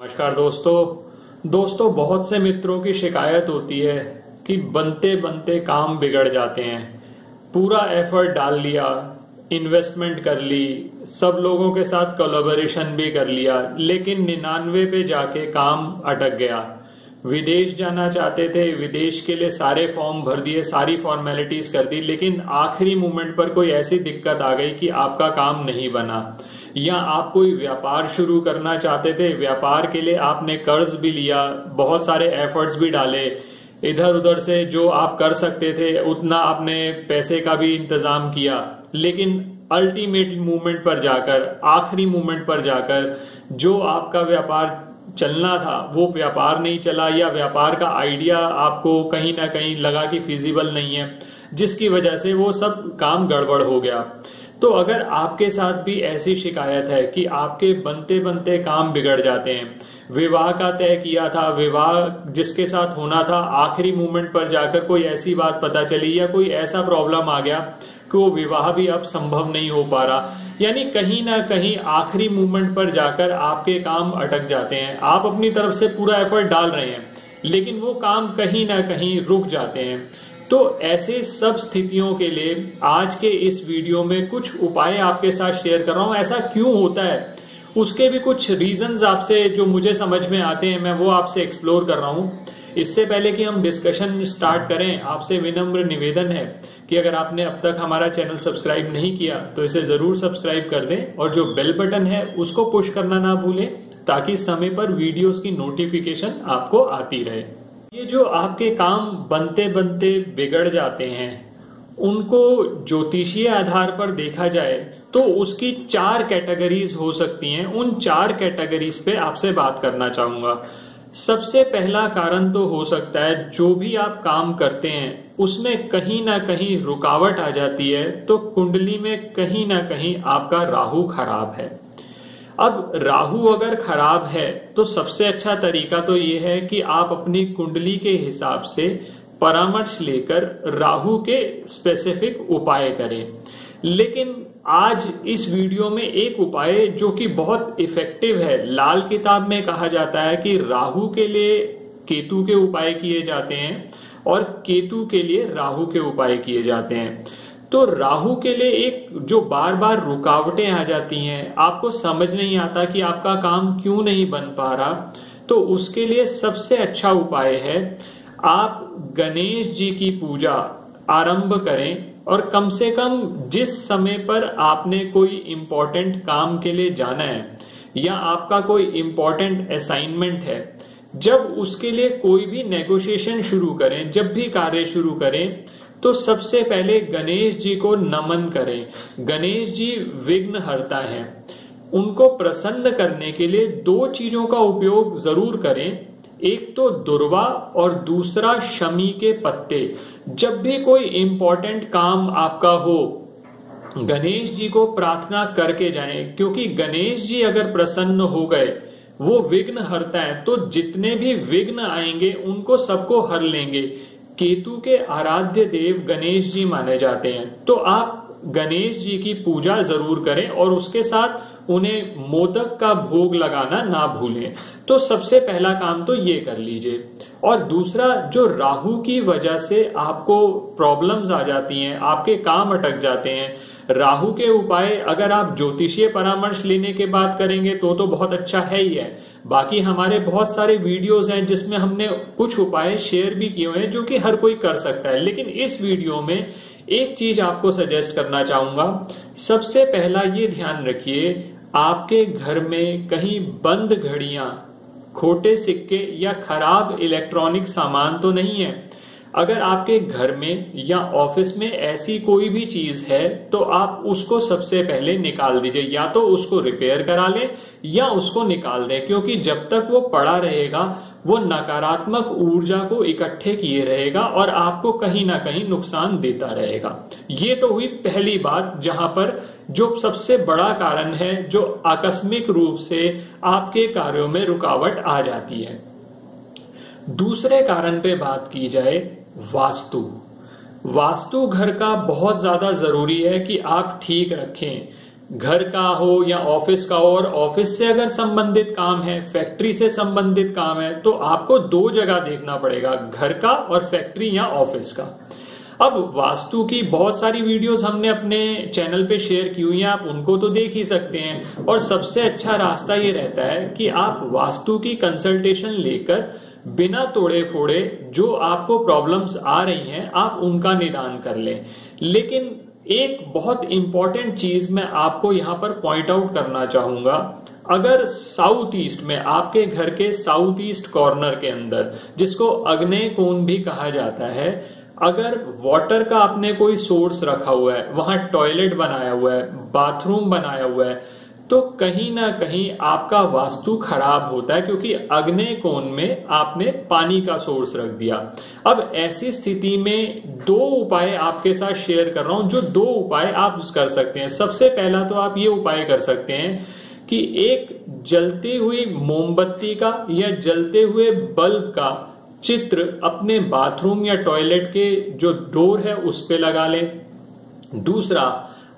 नमस्कार दोस्तों बहुत से मित्रों की शिकायत होती है कि बनते बनते काम बिगड़ जाते हैं। पूरा एफर्ट डाल लिया, इन्वेस्टमेंट कर ली, सब लोगों के साथ कोलैबोरेशन भी कर लिया, लेकिन 99 पे जाके काम अटक गया। विदेश जाना चाहते थे, विदेश के लिए सारे फॉर्म भर दिए, सारी फॉर्मेलिटीज कर दी, लेकिन आखिरी मोमेंट पर कोई ऐसी दिक्कत आ गई कि आपका काम नहीं बना। या आप कोई व्यापार शुरू करना चाहते थे, व्यापार के लिए आपने कर्ज भी लिया, बहुत सारे एफर्ट्स भी डाले, इधर उधर से जो आप कर सकते थे उतना आपने पैसे का भी इंतजाम किया, लेकिन अल्टीमेट मोमेंट पर जाकर, आखिरी मोमेंट पर जाकर जो आपका व्यापार चलना था वो व्यापार नहीं चला, या व्यापार का आइडिया आपको कहीं ना कहीं लगा कि फिजिबल नहीं है, जिसकी वजह से वो सब काम गड़बड़ हो गया। तो अगर आपके साथ भी ऐसी शिकायत है कि आपके बनते बनते काम बिगड़ जाते हैं, विवाह का तय किया था, विवाह जिसके साथ होना था, आखिरी मोमेंट पर जाकर कोई ऐसी बात पता चली या कोई ऐसा प्रॉब्लम आ गया कि वो विवाह भी अब संभव नहीं हो पा रहा, यानी कहीं ना कहीं आखिरी मोमेंट पर जाकर आपके काम अटक जाते हैं। आप अपनी तरफ से पूरा एफर्ट डाल रहे हैं, लेकिन वो काम कहीं ना कहीं रुक जाते हैं। तो ऐसे सब स्थितियों के लिए आज के इस वीडियो में कुछ उपाय आपके साथ शेयर कर रहा हूं। ऐसा क्यों होता है, उसके भी कुछ रीजंस आपसे जो मुझे समझ में आते हैं, मैं वो आपसे एक्सप्लोर कर रहा हूं। इससे पहले कि हम डिस्कशन स्टार्ट करें, आपसे विनम्र निवेदन है कि अगर आपने अब तक हमारा चैनल सब्सक्राइब नहीं किया तो इसे जरूर सब्सक्राइब कर दें, और जो बेल बटन है उसको पुश करना ना भूलें, ताकि समय पर वीडियोस की नोटिफिकेशन आपको आती रहे। ये जो आपके काम बनते बनते बिगड़ जाते हैं, उनको ज्योतिषीय आधार पर देखा जाए तो उसकी 4 कैटेगरीज हो सकती हैं। उन 4 कैटेगरीज पे आपसे बात करना चाहूंगा। सबसे पहला कारण तो हो सकता है जो भी आप काम करते हैं उसमें कहीं ना कहीं रुकावट आ जाती है, तो कुंडली में कहीं ना कहीं आपका राहु खराब है। अब राहु अगर खराब है तो सबसे अच्छा तरीका तो ये है कि आप अपनी कुंडली के हिसाब से परामर्श लेकर राहु के स्पेसिफिक उपाय करें। लेकिन आज इस वीडियो में एक उपाय जो कि बहुत इफेक्टिव है, लाल किताब में कहा जाता है कि राहु के लिए केतु के उपाय किए जाते हैं और केतु के लिए राहु के उपाय किए जाते हैं। तो राहु के लिए एक जो बार बार रुकावटें आ जाती हैं, आपको समझ नहीं आता कि आपका काम क्यों नहीं बन पा रहा, तो उसके लिए सबसे अच्छा उपाय है आप गणेश जी की पूजा आरंभ करें, और कम से कम जिस समय पर आपने कोई इंपॉर्टेंट काम के लिए जाना है या आपका कोई इंपॉर्टेंट असाइनमेंट है, जब उसके लिए कोई भी नेगोशिएशन शुरू करें, जब भी कार्य शुरू करें, तो सबसे पहले गणेश जी को नमन करें। गणेश जी विघ्नहर्ता हैं, उनको प्रसन्न करने के लिए 2 चीजों का उपयोग जरूर करें, एक तो दुर्वा और दूसरा शमी के पत्ते। जब भी कोई इंपॉर्टेंट काम आपका हो, गणेश जी को प्रार्थना करके जाएं, क्योंकि गणेश जी अगर प्रसन्न हो गए, वो विघ्न हरता है, तो जितने भी विघ्न आएंगे उनको सबको हर लेंगे। केतु के आराध्य देव गणेश जी माने जाते हैं, तो आप गणेश जी की पूजा जरूर करें और उसके साथ उन्हें मोदक का भोग लगाना ना भूलें। तो सबसे पहला काम तो ये कर लीजिए। और दूसरा, जो राहु की वजह से आपको प्रॉब्लम्स आ जाती हैं, आपके काम अटक जाते हैं, राहु के उपाय अगर आप ज्योतिषीय परामर्श लेने के बाद करेंगे तो बहुत अच्छा है ही है। बाकी हमारे बहुत सारे वीडियोस हैं जिसमें हमने कुछ उपाय शेयर भी किए हैं जो कि हर कोई कर सकता है, लेकिन इस वीडियो में एक चीज आपको सजेस्ट करना चाहूंगा। सबसे पहला ये ध्यान रखिए, आपके घर में कहीं बंद घड़ियां, खोटे सिक्के या खराब इलेक्ट्रॉनिक सामान तो नहीं है। अगर आपके घर में या ऑफिस में ऐसी कोई भी चीज है तो आप उसको सबसे पहले निकाल दीजिए, या तो उसको रिपेयर करा लें या उसको निकाल दें, क्योंकि जब तक वो पड़ा रहेगा वो नकारात्मक ऊर्जा को इकट्ठे किए रहेगा और आपको कहीं ना कहीं नुकसान देता रहेगा। ये तो हुई पहली बात, जहां पर जो सबसे बड़ा कारण है जो आकस्मिक रूप से आपके कार्यों में रुकावट आ जाती है। दूसरे कारण पे बात की जाए, वास्तु घर का बहुत ज्यादा जरूरी है कि आप ठीक रखें। घर का हो या ऑफिस का हो, और ऑफिस से अगर संबंधित काम है, फैक्ट्री से संबंधित काम है, तो आपको दो जगह देखना पड़ेगा, घर का और फैक्ट्री या ऑफिस का। अब वास्तु की बहुत सारी वीडियोस हमने अपने चैनल पे शेयर की हुई हैं, आप उनको तो देख ही सकते हैं। और सबसे अच्छा रास्ता ये रहता है कि आप वास्तु की कंसल्टेशन लेकर बिना तोड़े फोड़े जो आपको प्रॉब्लम्स आ रही हैं आप उनका निदान कर लें। लेकिन एक बहुत इंपॉर्टेंट चीज मैं आपको यहां पर पॉइंट आउट करना चाहूंगा। अगर साउथ ईस्ट में, आपके घर के साउथ ईस्ट कॉर्नर के अंदर, जिसको आग्नेय कोण भी कहा जाता है, अगर वाटर का आपने कोई सोर्स रखा हुआ है, वहां टॉयलेट बनाया हुआ है, बाथरूम बनाया हुआ है, तो कहीं ना कहीं आपका वास्तु खराब होता है, क्योंकि आग्नेय कोण में आपने पानी का सोर्स रख दिया। अब ऐसी स्थिति में दो उपाय आपके साथ शेयर कर रहा हूं, जो दो उपाय आप कर सकते हैं। सबसे पहला तो आप ये उपाय कर सकते हैं कि एक जलती हुई मोमबत्ती का या जलते हुए बल्ब का चित्र अपने बाथरूम या टॉयलेट के जो डोर है उस पे लगा लें। दूसरा,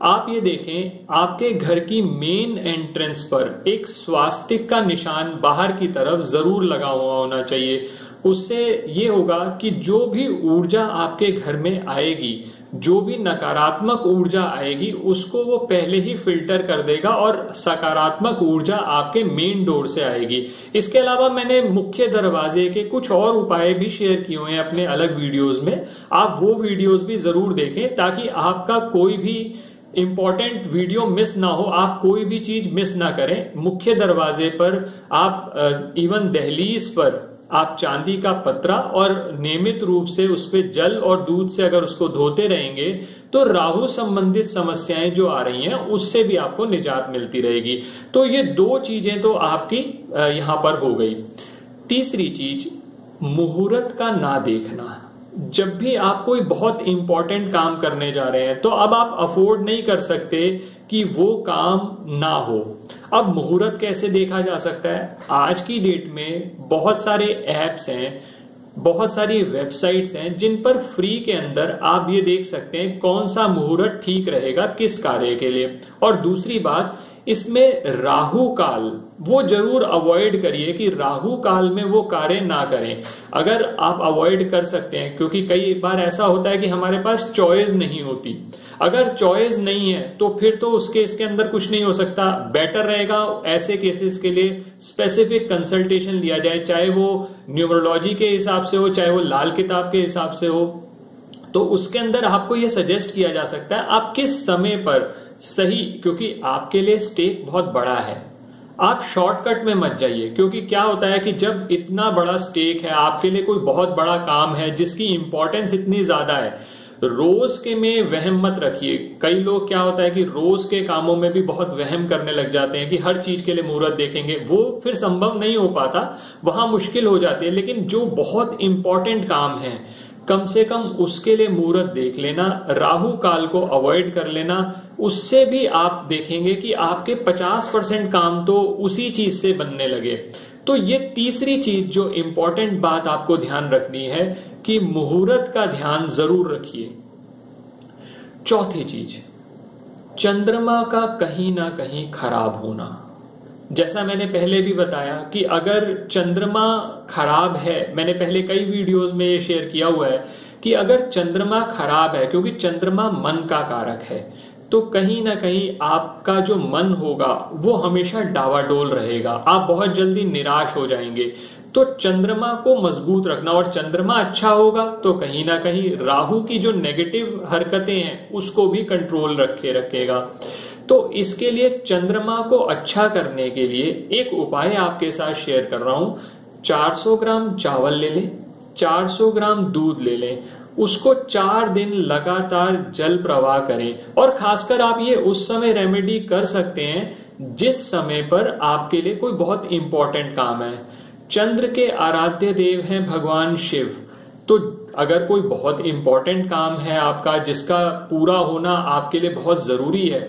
आप ये देखें, आपके घर की मेन एंट्रेंस पर एक स्वास्तिक का निशान बाहर की तरफ जरूर लगा हुआ होना चाहिए। उससे ये होगा कि जो भी ऊर्जा आपके घर में आएगी, जो भी नकारात्मक ऊर्जा आएगी, उसको वो पहले ही फिल्टर कर देगा और सकारात्मक ऊर्जा आपके मेन डोर से आएगी। इसके अलावा मैंने मुख्य दरवाजे के कुछ और उपाय भी शेयर किए हुए हैं अपने अलग वीडियोस में, आप वो वीडियोस भी जरूर देखें, ताकि आपका कोई भी इंपॉर्टेंट वीडियो मिस ना हो, आप कोई भी चीज मिस ना करें। मुख्य दरवाजे पर आप इवन दहलीज पर आप चांदी का पत्रा और नियमित रूप से उस पे जल और दूध से अगर उसको धोते रहेंगे तो राहु संबंधित समस्याएं जो आ रही हैं उससे भी आपको निजात मिलती रहेगी। तो ये दो चीजें तो आपकी यहां पर हो गई। तीसरी चीज, मुहूर्त का ना देखना। जब भी आप कोई बहुत इंपॉर्टेंट काम करने जा रहे हैं तो अब आप अफोर्ड नहीं कर सकते कि वो काम ना हो। अब मुहूर्त कैसे देखा जा सकता है? आज की डेट में बहुत सारे ऐप्स हैं, बहुत सारी वेबसाइट्स हैं जिन पर फ्री के अंदर आप ये देख सकते हैं कौन सा मुहूर्त ठीक रहेगा किस कार्य के लिए। और दूसरी बात, इसमें राहु काल वो जरूर अवॉइड करिए कि राहु काल में वो कार्य ना करें। अगर आप अवॉइड कर सकते हैं, क्योंकि कई बार ऐसा होता है कि हमारे पास चॉइस नहीं होती। अगर चॉइस नहीं है तो फिर तो उस केस के अंदर कुछ नहीं हो सकता। बेटर रहेगा ऐसे केसेस के लिए स्पेसिफिक कंसल्टेशन लिया जाए, चाहे वो न्यूमरोलॉजी के हिसाब से हो, चाहे वो लाल किताब के हिसाब से हो। तो उसके अंदर आपको ये सजेस्ट किया जा सकता है आप किस समय पर सही, क्योंकि आपके लिए स्टेक बहुत बड़ा है, आप शॉर्टकट में मत जाइए। क्योंकि क्या होता है कि जब इतना बड़ा स्टेक है, आपके लिए कोई बहुत बड़ा काम है जिसकी इंपॉर्टेंस इतनी ज्यादा है, रोज के में वहम मत रखिए। कई लोग क्या होता है कि रोज के कामों में भी बहुत वहम करने लग जाते हैं कि हर चीज के लिए मुहूर्त देखेंगे, वो फिर संभव नहीं हो पाता, वहां मुश्किल हो जाती है। लेकिन जो बहुत इंपॉर्टेंट काम है कम से कम उसके लिए मुहूर्त देख लेना, राहु काल को अवॉइड कर लेना। उससे भी आप देखेंगे कि आपके 50% काम तो उसी चीज से बनने लगे। तो ये तीसरी चीज जो इंपॉर्टेंट बात आपको ध्यान रखनी है कि मुहूर्त का ध्यान जरूर रखिए। चौथी चीज, चंद्रमा का कहीं ना कहीं खराब होना। जैसा मैंने पहले भी बताया कि अगर चंद्रमा खराब है, मैंने पहले कई वीडियोस में ये शेयर किया हुआ है कि अगर चंद्रमा खराब है, क्योंकि चंद्रमा मन का कारक है, तो कहीं ना कहीं आपका जो मन होगा वो हमेशा डावाडोल रहेगा, आप बहुत जल्दी निराश हो जाएंगे। तो चंद्रमा को मजबूत रखना, और चंद्रमा अच्छा होगा तो कहीं ना कहीं राहु की जो नेगेटिव हरकतें हैं उसको भी कंट्रोल रखेगा। तो इसके लिए चंद्रमा को अच्छा करने के लिए एक उपाय आपके साथ शेयर कर रहा हूं। 400 ग्राम चावल ले लें, 400 ग्राम दूध ले लें, उसको 4 दिन लगातार जल प्रवाह करें। और खासकर आप ये उस समय रेमेडी कर सकते हैं जिस समय पर आपके लिए कोई बहुत इंपॉर्टेंट काम है। चंद्र के आराध्य देव हैं भगवान शिव, तो अगर कोई बहुत इंपॉर्टेंट काम है आपका जिसका पूरा होना आपके लिए बहुत जरूरी है,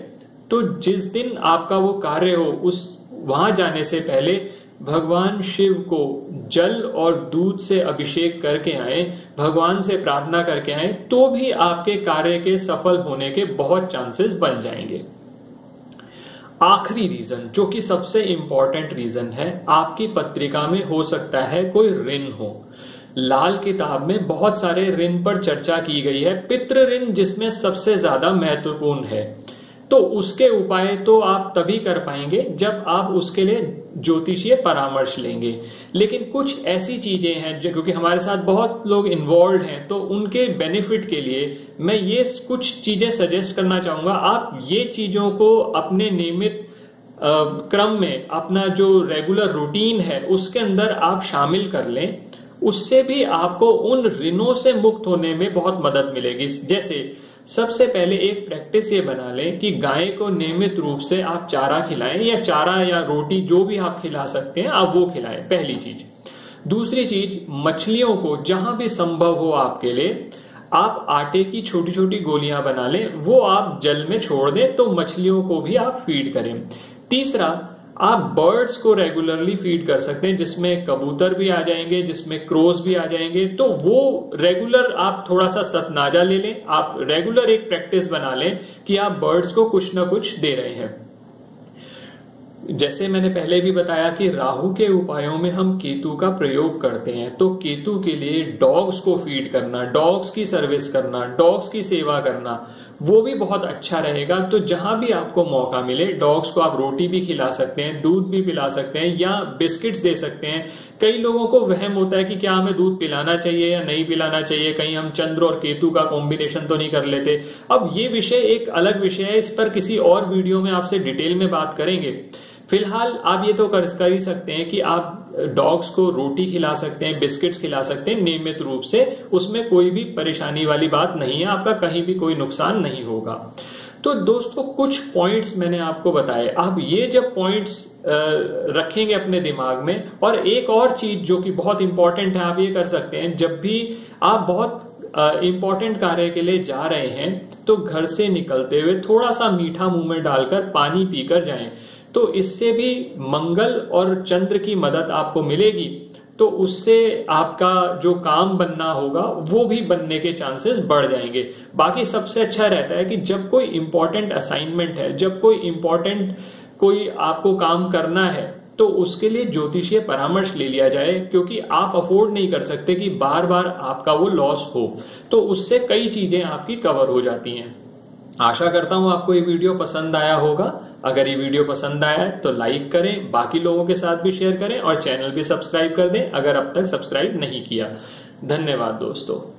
तो जिस दिन आपका वो कार्य हो उस वहां जाने से पहले भगवान शिव को जल और दूध से अभिषेक करके आए, भगवान से प्रार्थना करके आए, तो भी आपके कार्य के सफल होने के बहुत चांसेस बन जाएंगे। आखिरी रीजन, जो कि सबसे इंपॉर्टेंट रीजन है, आपकी पत्रिका में हो सकता है कोई ऋण हो। लाल किताब में बहुत सारे ऋण पर चर्चा की गई है, पितृ ऋण जिसमें सबसे ज्यादा महत्वपूर्ण है। तो उसके उपाय तो आप तभी कर पाएंगे जब आप उसके लिए ज्योतिषीय परामर्श लेंगे। लेकिन कुछ ऐसी चीजें हैं जो, क्योंकि हमारे साथ बहुत लोग इन्वॉल्व हैं, तो उनके बेनिफिट के लिए मैं ये कुछ चीजें सजेस्ट करना चाहूंगा। आप ये चीजों को अपने नियमित क्रम में, अपना जो रेगुलर रूटीन है उसके अंदर आप शामिल कर लें। उससे भी आपको उन ऋणों से मुक्त होने में बहुत मदद मिलेगी। जैसे सबसे पहले एक प्रैक्टिस ये बना लें कि गाय को नियमित रूप से आप चारा खिलाएं, या चारा या रोटी जो भी आप खिला सकते हैं आप वो खिलाएं, पहली चीज। दूसरी चीज, मछलियों को जहां भी संभव हो आपके लिए आप आटे की छोटी छोटी गोलियां बना लें, वो आप जल में छोड़ दें तो मछलियों को भी आप फीड करें। तीसरा, आप बर्ड्स को रेगुलरली फीड कर सकते हैं, जिसमें कबूतर भी आ जाएंगे, जिसमें क्रोज भी आ जाएंगे। तो वो रेगुलर आप थोड़ा सा सतनाजा ले लें, आप रेगुलर एक प्रैक्टिस बना लें कि आप बर्ड्स को कुछ ना कुछ दे रहे हैं। जैसे मैंने पहले भी बताया कि राहु के उपायों में हम केतु का प्रयोग करते हैं, तो केतु के लिए डॉग्स को फीड करना, डॉग्स की सर्विस करना, डॉग्स की सेवा करना, वो भी बहुत अच्छा रहेगा। तो जहां भी आपको मौका मिले, डॉग्स को आप रोटी भी खिला सकते हैं, दूध भी पिला सकते हैं, या बिस्किट्स दे सकते हैं। कई लोगों को वहम होता है कि क्या हमें दूध पिलाना चाहिए या नहीं पिलाना चाहिए, कहीं हम चंद्र और केतु का कॉम्बिनेशन तो नहीं कर लेते। अब ये विषय एक अलग विषय है, इस पर किसी और वीडियो में आपसे डिटेल में बात करेंगे। फिलहाल आप ये तो कर ही सकते हैं कि आप डॉग्स को रोटी खिला सकते हैं, बिस्किट्स खिला सकते हैं नियमित रूप से, उसमें कोई भी परेशानी वाली बात नहीं है, आपका कहीं भी कोई नुकसान नहीं होगा। तो दोस्तों, कुछ पॉइंट्स मैंने आपको बताए, आप ये जब पॉइंट्स रखेंगे अपने दिमाग में। और एक और चीज जो कि बहुत इंपॉर्टेंट है, आप ये कर सकते हैं, जब भी आप बहुत इंपॉर्टेंट कार्य के लिए जा रहे हैं तो घर से निकलते हुए थोड़ा सा मीठा मुंह में डालकर पानी पीकर जाएं। तो इससे भी मंगल और चंद्र की मदद आपको मिलेगी, तो उससे आपका जो काम बनना होगा वो भी बनने के चांसेस बढ़ जाएंगे। बाकी सबसे अच्छा रहता है कि जब कोई इंपॉर्टेंट असाइनमेंट है, जब कोई आपको काम करना है, तो उसके लिए ज्योतिषीय परामर्श ले लिया जाए, क्योंकि आप अफोर्ड नहीं कर सकते कि बार बार आपका वो लॉस हो। तो उससे कई चीजें आपकी कवर हो जाती हैं। आशा करता हूं आपको ये वीडियो पसंद आया होगा। अगर ये वीडियो पसंद आया है तो लाइक करें, बाकी लोगों के साथ भी शेयर करें, और चैनल भी सब्सक्राइब कर दें अगर अब तक सब्सक्राइब नहीं किया। धन्यवाद दोस्तों।